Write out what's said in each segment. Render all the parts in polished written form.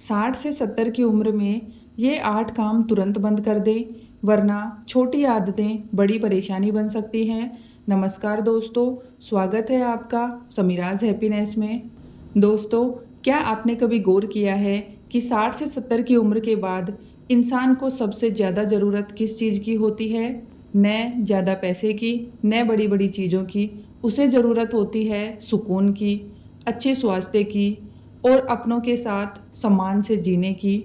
60 से 70 की उम्र में ये 8 काम तुरंत बंद कर दें, वरना छोटी आदतें बड़ी परेशानी बन सकती हैं। नमस्कार दोस्तों, स्वागत है आपका समीराज हैप्पीनेस में। दोस्तों, क्या आपने कभी गौर किया है कि 60 से 70 की उम्र के बाद इंसान को सबसे ज़्यादा ज़रूरत किस चीज़ की होती है? न ज़्यादा पैसे की, न बड़ी बड़ी चीज़ों की। उसे ज़रूरत होती है सुकून की, अच्छे स्वास्थ्य की और अपनों के साथ सम्मान से जीने की।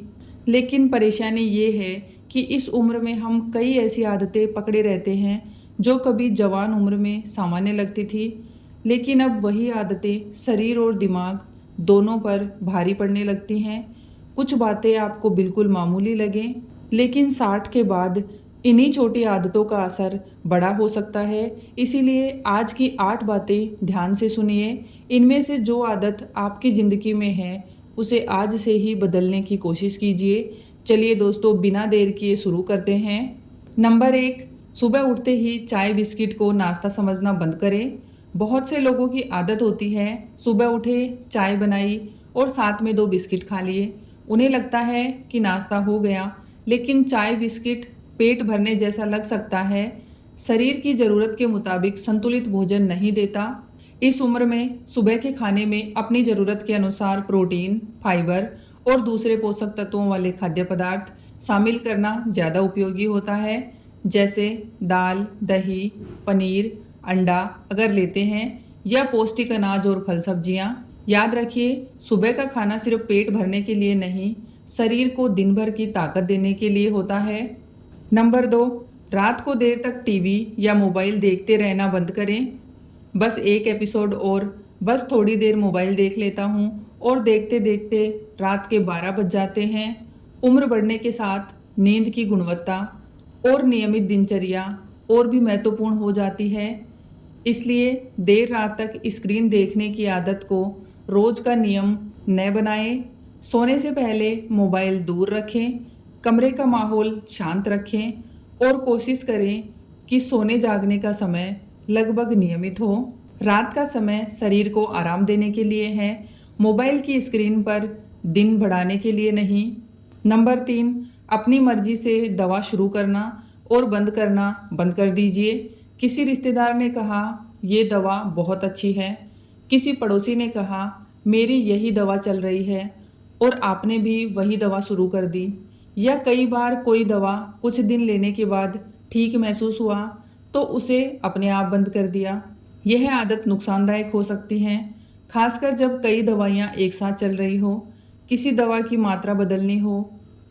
लेकिन परेशानी ये है कि इस उम्र में हम कई ऐसी आदतें पकड़े रहते हैं जो कभी जवान उम्र में सामान्य लगती थी, लेकिन अब वही आदतें शरीर और दिमाग दोनों पर भारी पड़ने लगती हैं। कुछ बातें आपको बिल्कुल मामूली लगें, लेकिन 60 के बाद इन्हीं छोटी आदतों का असर बड़ा हो सकता है। इसीलिए आज की 8 बातें ध्यान से सुनिए। इनमें से जो आदत आपकी ज़िंदगी में है उसे आज से ही बदलने की कोशिश कीजिए। चलिए दोस्तों, बिना देर किए शुरू करते हैं। नंबर 1, सुबह उठते ही चाय बिस्किट को नाश्ता समझना बंद करें। बहुत से लोगों की आदत होती है सुबह उठे, चाय बनाई और साथ में 2 बिस्किट खा लिए। उन्हें लगता है कि नाश्ता हो गया, लेकिन चाय बिस्किट पेट भरने जैसा लग सकता है, शरीर की ज़रूरत के मुताबिक संतुलित भोजन नहीं देता। इस उम्र में सुबह के खाने में अपनी ज़रूरत के अनुसार प्रोटीन, फाइबर और दूसरे पोषक तत्वों वाले खाद्य पदार्थ शामिल करना ज़्यादा उपयोगी होता है। जैसे दाल, दही, पनीर, अंडा अगर लेते हैं, या पौष्टिक अनाज और फल सब्जियां। याद रखिए, सुबह का खाना सिर्फ पेट भरने के लिए नहीं, शरीर को दिन भर की ताकत देने के लिए होता है। नंबर 2, रात को देर तक टीवी या मोबाइल देखते रहना बंद करें। बस एक एपिसोड और, बस थोड़ी देर मोबाइल देख लेता हूँ और देखते देखते रात के 12 बज जाते हैं। उम्र बढ़ने के साथ नींद की गुणवत्ता और नियमित दिनचर्या और भी महत्वपूर्ण हो जाती है। इसलिए देर रात तक स्क्रीन देखने की आदत को रोज का नियम न बनाएं। सोने से पहले मोबाइल दूर रखें, कमरे का माहौल शांत रखें और कोशिश करें कि सोने जागने का समय लगभग नियमित हो। रात का समय शरीर को आराम देने के लिए है, मोबाइल की स्क्रीन पर दिन बढ़ाने के लिए नहीं। नंबर 3, अपनी मर्जी से दवा शुरू करना और बंद करना बंद कर दीजिए। किसी रिश्तेदार ने कहा ये दवा बहुत अच्छी है, किसी पड़ोसी ने कहा मेरी यही दवा चल रही है, और आपने भी वही दवा शुरू कर दी। या कई बार कोई दवा कुछ दिन लेने के बाद ठीक महसूस हुआ तो उसे अपने आप बंद कर दिया। यह आदत नुकसानदायक हो सकती है, खासकर जब कई दवाइयाँ एक साथ चल रही हो। किसी दवा की मात्रा बदलनी हो,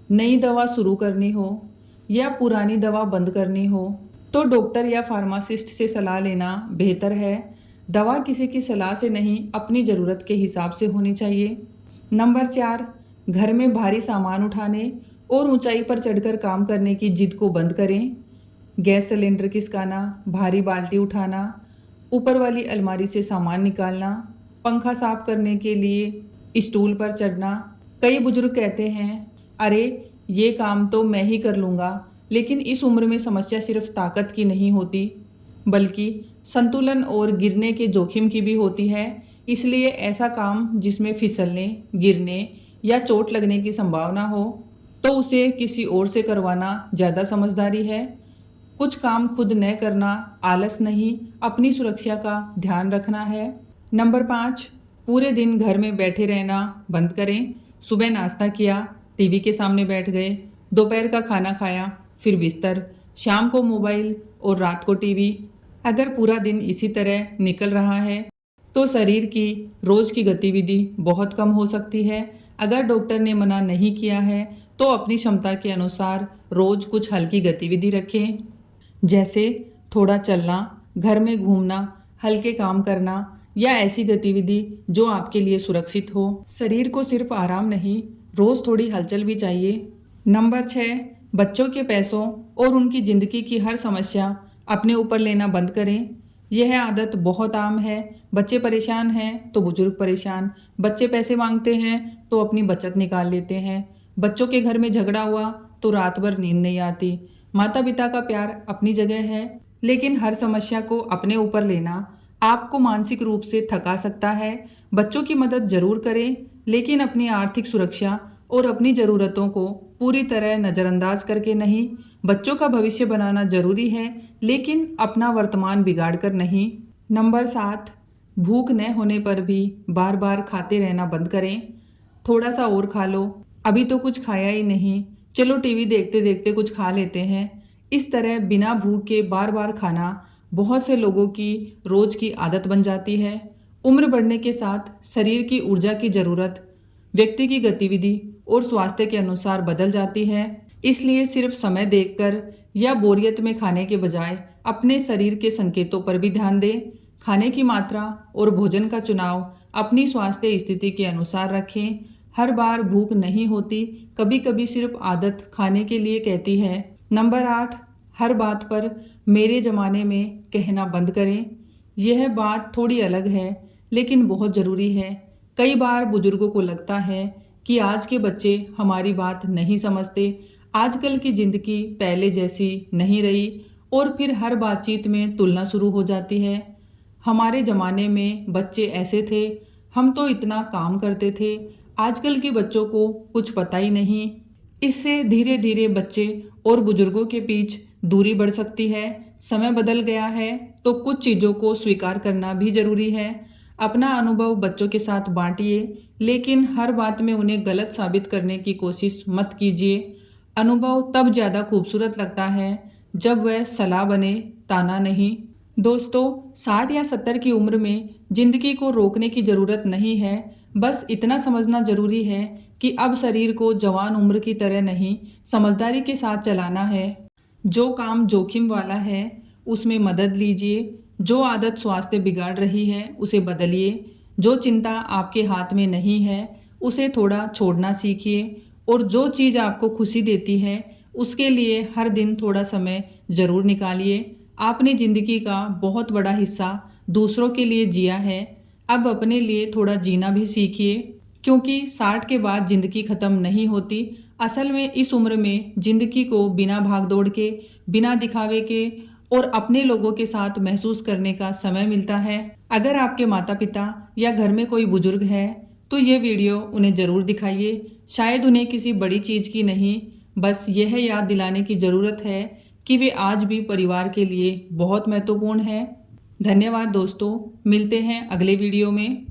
नई दवा शुरू करनी हो या पुरानी दवा बंद करनी हो तो डॉक्टर या फार्मासिस्ट से सलाह लेना बेहतर है। दवा किसी की सलाह से नहीं, अपनी ज़रूरत के हिसाब से होनी चाहिए। नंबर 4, घर में भारी सामान उठाने और ऊंचाई पर चढ़कर काम करने की जिद को बंद करें। गैस सिलेंडर खिसकाना, भारी बाल्टी उठाना, ऊपर वाली अलमारी से सामान निकालना, पंखा साफ करने के लिए स्टूल पर चढ़ना। कई बुजुर्ग कहते हैं अरे ये काम तो मैं ही कर लूँगा, लेकिन इस उम्र में समस्या सिर्फ ताकत की नहीं होती, बल्कि संतुलन और गिरने के जोखिम की भी होती है। इसलिए ऐसा काम जिसमें फिसलने, गिरने या चोट लगने की संभावना हो तो उसे किसी और से करवाना ज़्यादा समझदारी है। कुछ काम खुद न करना आलस नहीं, अपनी सुरक्षा का ध्यान रखना है। नंबर 5, पूरे दिन घर में बैठे रहना बंद करें। सुबह नाश्ता किया, टीवी के सामने बैठ गए, दोपहर का खाना खाया, फिर बिस्तर, शाम को मोबाइल और रात को टीवी। अगर पूरा दिन इसी तरह निकल रहा है तो शरीर की रोज़ की गतिविधि बहुत कम हो सकती है। अगर डॉक्टर ने मना नहीं किया है तो अपनी क्षमता के अनुसार रोज़ कुछ हल्की गतिविधि रखें, जैसे थोड़ा चलना, घर में घूमना, हल्के काम करना या ऐसी गतिविधि जो आपके लिए सुरक्षित हो। शरीर को सिर्फ आराम नहीं, रोज़ थोड़ी हलचल भी चाहिए। नंबर 6, बच्चों के पैसों और उनकी ज़िंदगी की हर समस्या अपने ऊपर लेना बंद करें। यह आदत बहुत आम है। बच्चे परेशान हैं तो बुजुर्ग परेशान, बच्चे पैसे मांगते हैं तो अपनी बचत निकाल लेते हैं, बच्चों के घर में झगड़ा हुआ तो रात भर नींद नहीं आती। माता पिता का प्यार अपनी जगह है, लेकिन हर समस्या को अपने ऊपर लेना आपको मानसिक रूप से थका सकता है। बच्चों की मदद जरूर करें, लेकिन अपनी आर्थिक सुरक्षा और अपनी ज़रूरतों को पूरी तरह नज़रअंदाज करके नहीं। बच्चों का भविष्य बनाना जरूरी है, लेकिन अपना वर्तमान बिगाड़ कर नहीं। नंबर 7, भूख न होने पर भी बार बार खाते रहना बंद करें। थोड़ा सा और खा लो, अभी तो कुछ खाया ही नहीं, चलो टीवी देखते देखते कुछ खा लेते हैं। इस तरह बिना भूख के बार बार खाना बहुत से लोगों की रोज की आदत बन जाती है। उम्र बढ़ने के साथ शरीर की ऊर्जा की ज़रूरत व्यक्ति की गतिविधि और स्वास्थ्य के अनुसार बदल जाती है। इसलिए सिर्फ समय देखकर या बोरियत में खाने के बजाय अपने शरीर के संकेतों पर भी ध्यान दें। खाने की मात्रा और भोजन का चुनाव अपनी स्वास्थ्य स्थिति के अनुसार रखें। हर बार भूख नहीं होती, कभी कभी सिर्फ आदत खाने के लिए कहती है। नंबर 8, हर बात पर मेरे ज़माने में कहना बंद करें। यह बात थोड़ी अलग है, लेकिन बहुत ज़रूरी है। कई बार बुजुर्गों को लगता है कि आज के बच्चे हमारी बात नहीं समझते, आजकल की ज़िंदगी पहले जैसी नहीं रही, और फिर हर बातचीत में तुलना शुरू हो जाती है। हमारे ज़माने में बच्चे ऐसे थे, हम तो इतना काम करते थे, आजकल के बच्चों को कुछ पता ही नहीं। इससे धीरे धीरे बच्चे और बुजुर्गों के बीच दूरी बढ़ सकती है। समय बदल गया है तो कुछ चीज़ों को स्वीकार करना भी ज़रूरी है। अपना अनुभव बच्चों के साथ बांटिए, लेकिन हर बात में उन्हें गलत साबित करने की कोशिश मत कीजिए। अनुभव तब ज़्यादा खूबसूरत लगता है जब वह सलाह बने, ताना नहीं। दोस्तों, 60 या 70 की उम्र में जिंदगी को रोकने की ज़रूरत नहीं है। बस इतना समझना ज़रूरी है कि अब शरीर को जवान उम्र की तरह नहीं, समझदारी के साथ चलाना है। जो काम जोखिम वाला है उसमें मदद लीजिए, जो आदत स्वास्थ्य बिगाड़ रही है उसे बदलिए, जो चिंता आपके हाथ में नहीं है उसे थोड़ा छोड़ना सीखिए, और जो चीज़ आपको खुशी देती है उसके लिए हर दिन थोड़ा समय ज़रूर निकालिए। आपने ज़िंदगी का बहुत बड़ा हिस्सा दूसरों के लिए जिया है, अब अपने लिए थोड़ा जीना भी सीखिए, क्योंकि 60 के बाद ज़िंदगी ख़त्म नहीं होती। असल में इस उम्र में ज़िंदगी को बिना भागदौड़ के, बिना दिखावे के और अपने लोगों के साथ महसूस करने का समय मिलता है। अगर आपके माता पिता या घर में कोई बुजुर्ग है तो ये वीडियो उन्हें ज़रूर दिखाइए। शायद उन्हें किसी बड़ी चीज़ की नहीं, बस यह याद दिलाने की ज़रूरत है कि वे आज भी परिवार के लिए बहुत महत्वपूर्ण हैं। धन्यवाद दोस्तों, मिलते हैं अगले वीडियो में।